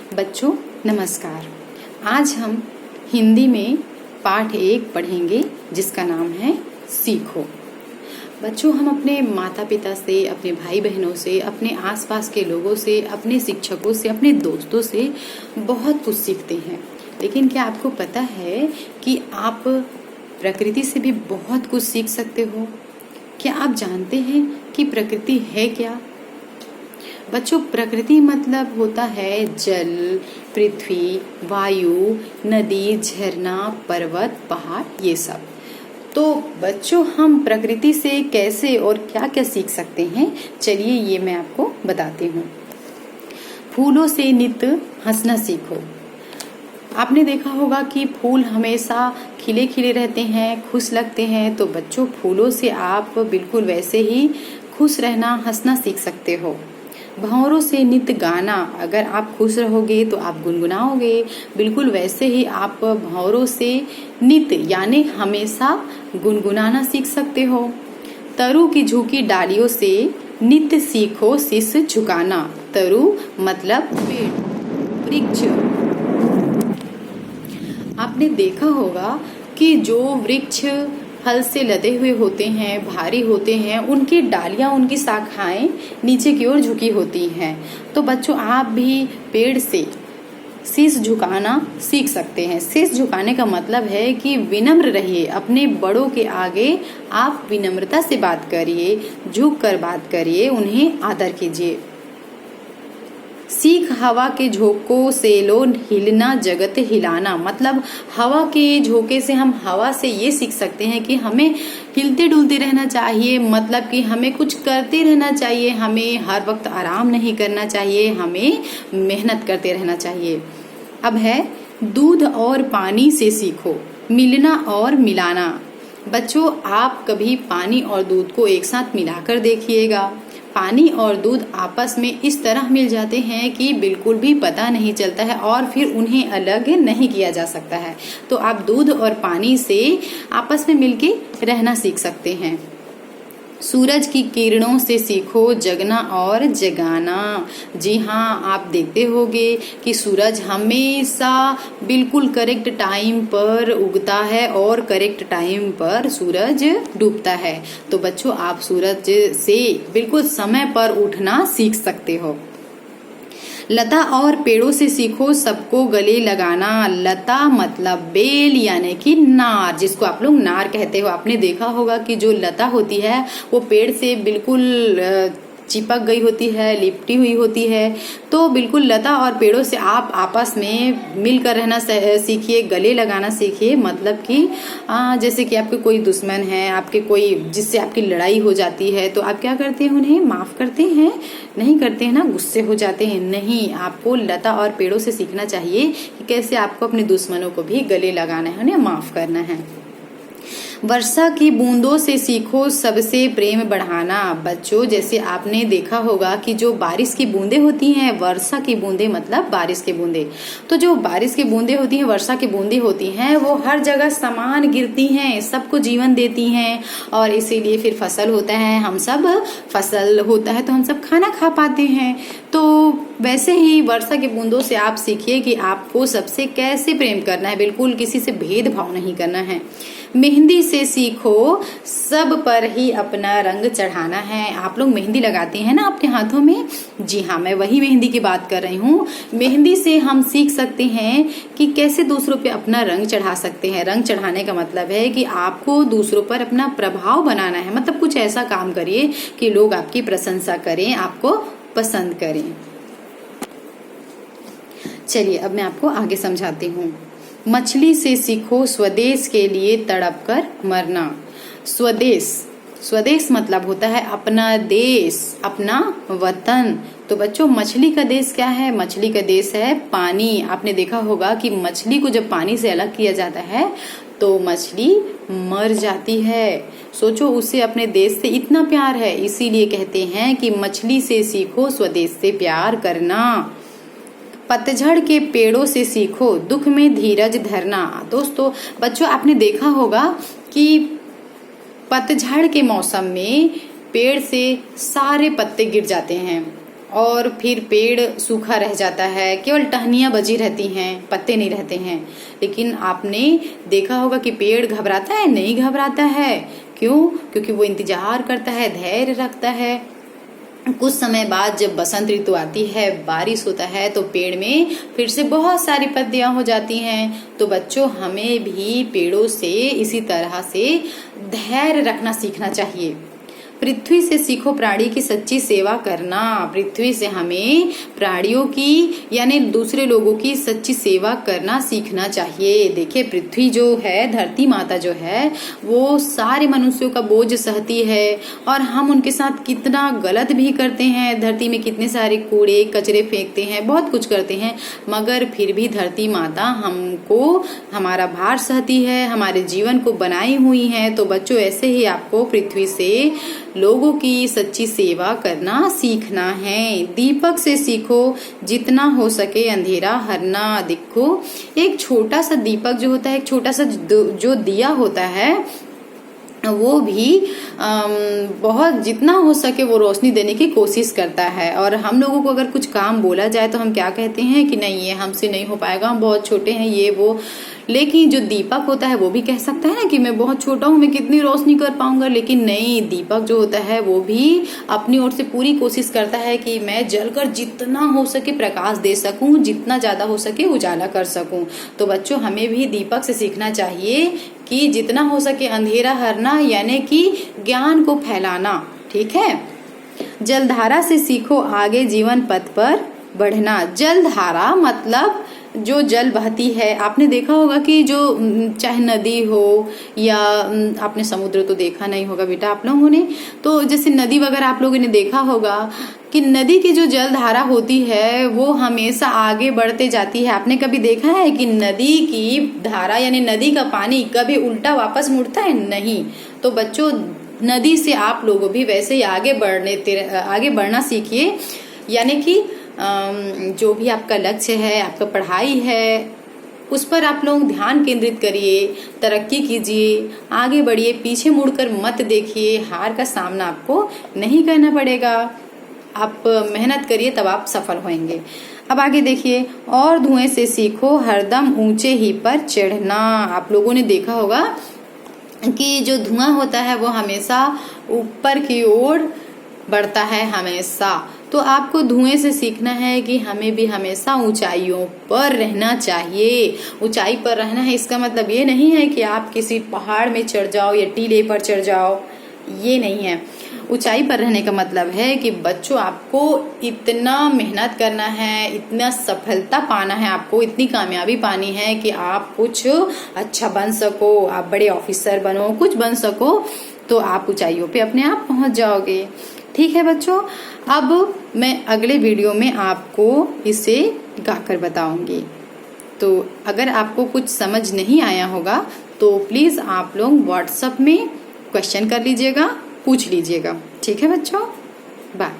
बच्चों नमस्कार। आज हम हिंदी में पाठ 1 पढ़ेंगे जिसका नाम है सीखो। बच्चों, हम अपने माता पिता से, अपने भाई बहनों से, अपने आसपास के लोगों से, अपने शिक्षकों से, अपने दोस्तों से बहुत कुछ सीखते हैं। लेकिन क्या आपको पता है कि आप प्रकृति से भी बहुत कुछ सीख सकते हो? क्या आप जानते हैं कि प्रकृति है क्या? बच्चों, प्रकृति मतलब होता है जल, पृथ्वी, वायु, नदी, झरना, पर्वत, पहाड़, ये सब। तो बच्चों, हम प्रकृति से कैसे और क्या क्या सीख सकते हैं, चलिए ये मैं आपको बताती हूँ। फूलों से नित्य हंसना सीखो। आपने देखा होगा कि फूल हमेशा खिले खिले रहते हैं, खुश लगते हैं। तो बच्चों, फूलों से आप बिल्कुल वैसे ही खुश रहना, हंसना सीख सकते हो। भंवरों से नित्य गाना, अगर आप खुश रहोगे तो आप गुनगुनाओगे। बिल्कुल वैसे ही आप भंवरों से नित्य यानी हमेशा गुनगुनाना सीख सकते हो। तरु की झुकी डालियों से नित्य सीखो शीश झुकाना। तरु मतलब पेड़, वृक्ष। आपने देखा होगा कि जो वृक्ष फल से लदे हुए होते हैं, भारी होते हैं, उनकी डालियां, उनकी शाखाएं नीचे की ओर झुकी होती हैं। तो बच्चों, आप भी पेड़ से शीश झुकाना सीख सकते हैं। शीश झुकाने का मतलब है कि विनम्र रहिए, अपने बड़ों के आगे आप विनम्रता से बात करिए, झुक कर बात करिए, उन्हें आदर कीजिए। सीख हवा के झोंकों से लो हिलना जगत हिलाना, मतलब हवा के झोंके से हम हवा से ये सीख सकते हैं कि हमें हिलते डुलते रहना चाहिए, मतलब कि हमें कुछ करते रहना चाहिए, हमें हर वक्त आराम नहीं करना चाहिए, हमें मेहनत करते रहना चाहिए। अब है दूध और पानी से सीखो मिलना और मिलाना। बच्चों, आप कभी पानी और दूध को एक साथ मिलाकर देखिएगा। पानी और दूध आपस में इस तरह मिल जाते हैं कि बिल्कुल भी पता नहीं चलता है और फिर उन्हें अलग नहीं किया जा सकता है। तो आप दूध और पानी से आपस में मिलके रहना सीख सकते हैं। सूरज की किरणों से सीखो जगना और जगाना। जी हाँ, आप देखते होंगे कि सूरज हमेशा बिल्कुल करेक्ट टाइम पर उगता है और करेक्ट टाइम पर सूरज डूबता है। तो बच्चों, आप सूरज से बिल्कुल समय पर उठना सीख सकते हो। लता और पेड़ों से सीखो सबको गले लगाना। लता मतलब बेल यानी कि नार, जिसको आप लोग नार कहते हो। आपने देखा होगा कि जो लता होती है वो पेड़ से बिल्कुल चिपक गई होती है, लिपटी हुई होती है। तो बिल्कुल लता और पेड़ों से आप आपस में मिलकर रहना सीखिए, गले लगाना सीखिए। मतलब कि जैसे कि आपके कोई दुश्मन है, आपके कोई जिससे आपकी लड़ाई हो जाती है, तो आप क्या करते हैं, उन्हें माफ करते हैं? नहीं करते हैं ना, गुस्से हो जाते हैं। नहीं, आपको लता और पेड़ों से सीखना चाहिए कि कैसे आपको अपने दुश्मनों को भी गले लगाना है, उन्हें माफ करना है। वर्षा की बूंदों से सीखो सबसे प्रेम बढ़ाना। बच्चों, जैसे आपने देखा होगा कि जो बारिश की बूंदें होती हैं, वर्षा की बूंदें मतलब बारिश की बूंदें, तो जो बारिश की बूंदें होती हैं, वर्षा की बूंदें होती हैं, वो हर जगह समान गिरती हैं, सबको जीवन देती हैं और इसीलिए फिर फसल होता है, हम सब फसल होता है तो हम सब खाना खा पाते हैं। तो वैसे ही वर्षा की बूंदों से आप सीखिए कि आपको सबसे कैसे प्रेम करना है, बिल्कुल किसी से भेदभाव नहीं करना है। मेहंदी से सीखो सब पर ही अपना रंग चढ़ाना है। आप लोग मेहंदी लगाते हैं ना अपने हाथों में? जी हाँ, मैं वही मेहंदी की बात कर रही हूँ। मेहंदी से हम सीख सकते हैं कि कैसे दूसरों पे अपना रंग चढ़ा सकते हैं। रंग चढ़ाने का मतलब है कि आपको दूसरों पर अपना प्रभाव बनाना है, मतलब कुछ ऐसा काम करिए कि लोग आपकी प्रशंसा करें, आपको पसंद करें। चलिए अब मैं आपको आगे समझाती हूँ। मछली से सीखो स्वदेश के लिए तड़प कर मरना। स्वदेश, स्वदेश मतलब होता है अपना देश, अपना वतन। तो बच्चों, मछली का देश क्या है? मछली का देश है पानी। आपने देखा होगा कि मछली को जब पानी से अलग किया जाता है तो मछली मर जाती है। सोचो, उसे अपने देश से इतना प्यार है, इसीलिए कहते हैं कि मछली से सीखो स्वदेश से प्यार करना। पतझड़ के पेड़ों से सीखो दुख में धीरज धरना। दोस्तों, बच्चों, आपने देखा होगा कि पतझड़ के मौसम में पेड़ से सारे पत्ते गिर जाते हैं और फिर पेड़ सूखा रह जाता है, केवल टहनियाँ बची रहती हैं, पत्ते नहीं रहते हैं। लेकिन आपने देखा होगा कि पेड़ घबराता है? नहीं घबराता है। क्यों? क्योंकि वो इंतजार करता है, धैर्य रखता है। कुछ समय बाद जब बसंत ऋतु आती है, बारिश होता है, तो पेड़ में फिर से बहुत सारी पत्तियां हो जाती हैं। तो बच्चों, हमें भी पेड़ों से इसी तरह से धैर्य रखना सीखना चाहिए। पृथ्वी से सीखो प्राणी की सच्ची सेवा करना। पृथ्वी से हमें प्राणियों की यानी दूसरे लोगों की सच्ची सेवा करना सीखना चाहिए। देखिए, पृथ्वी जो है, धरती माता जो है, वो सारे मनुष्यों का बोझ सहती है और हम उनके साथ कितना गलत भी करते हैं। धरती में कितने सारे कूड़े कचरे फेंकते हैं, बहुत कुछ करते हैं, मगर फिर भी धरती माता हमको हमारा भार सहती है, हमारे जीवन को बनाई हुई है। तो बच्चों, ऐसे ही आपको पृथ्वी से लोगों की सच्ची सेवा करना सीखना है। दीपक से सीखो, जितना हो सके अंधेरा हरना। देखो, एक छोटा सा दीपक जो होता है, एक छोटा सा जो दिया होता है, वो भी बहुत जितना हो सके वो रोशनी देने की कोशिश करता है। और हम लोगों को अगर कुछ काम बोला जाए तो हम क्या कहते हैं कि नहीं, ये हमसे नहीं हो पाएगा, हम बहुत छोटे हैं, ये वो। लेकिन जो दीपक होता है वो भी कह सकता है ना कि मैं बहुत छोटा हूँ, मैं कितनी रोशनी कर पाऊंगा। लेकिन नहीं, दीपक जो होता है वो भी अपनी ओर से पूरी कोशिश करता है कि मैं जलकर जितना हो सके प्रकाश दे सकूं, जितना ज्यादा हो सके उजाला कर सकूं। तो बच्चों, हमें भी दीपक से सीखना चाहिए कि जितना हो सके अंधेरा हरना, यानी कि ज्ञान को फैलाना। ठीक है। जलधारा से सीखो आगे जीवन पथ पर बढ़ना। जलधारा मतलब जो जल बहती है। आपने देखा होगा कि जो चाहे नदी हो या आपने समुद्र तो देखा नहीं होगा बेटा आप लोगों ने, तो जैसे नदी वगैरह आप लोगों ने देखा होगा कि नदी की जो जलधारा होती है वो हमेशा आगे बढ़ते जाती है। आपने कभी देखा है कि नदी की धारा यानी नदी का पानी कभी उल्टा वापस मुड़ता है? नहीं। तो बच्चों, नदी से आप लोगों भी वैसे ही आगे बढ़ना सीखिए। यानी कि जो भी आपका लक्ष्य है, आपका पढ़ाई है, उस पर आप लोग ध्यान केंद्रित करिए, तरक्की कीजिए, आगे बढ़िए, पीछे मुड़कर मत देखिए। हार का सामना आपको नहीं करना पड़ेगा। आप मेहनत करिए, तब आप सफल होंगे। अब आगे देखिए, और धुएं से सीखो हरदम ऊंचे ही पर चढ़ना। आप लोगों ने देखा होगा कि जो धुआं होता है वो हमेशा ऊपर की ओर बढ़ता है हमेशा। तो आपको धुएं से सीखना है कि हमें भी हमेशा ऊंचाइयों पर रहना चाहिए। ऊंचाई पर रहना है, इसका मतलब ये नहीं है कि आप किसी पहाड़ में चढ़ जाओ या टीले पर चढ़ जाओ, ये नहीं है। ऊंचाई पर रहने का मतलब है कि बच्चों, आपको इतना मेहनत करना है, इतना सफलता पाना है, आपको इतनी कामयाबी पानी है कि आप कुछ अच्छा बन सको, आप बड़े ऑफिसर बनो, कुछ बन सको, तो आप ऊंचाइयों पे अपने आप पहुंच जाओगे। ठीक है बच्चों, अब मैं अगले वीडियो में आपको इसे गाकर बताऊंगी। तो अगर आपको कुछ समझ नहीं आया होगा तो प्लीज आप लोग व्हाट्सएप में क्वेश्चन कर लीजिएगा, पूछ लीजिएगा। ठीक है बच्चों, बाय।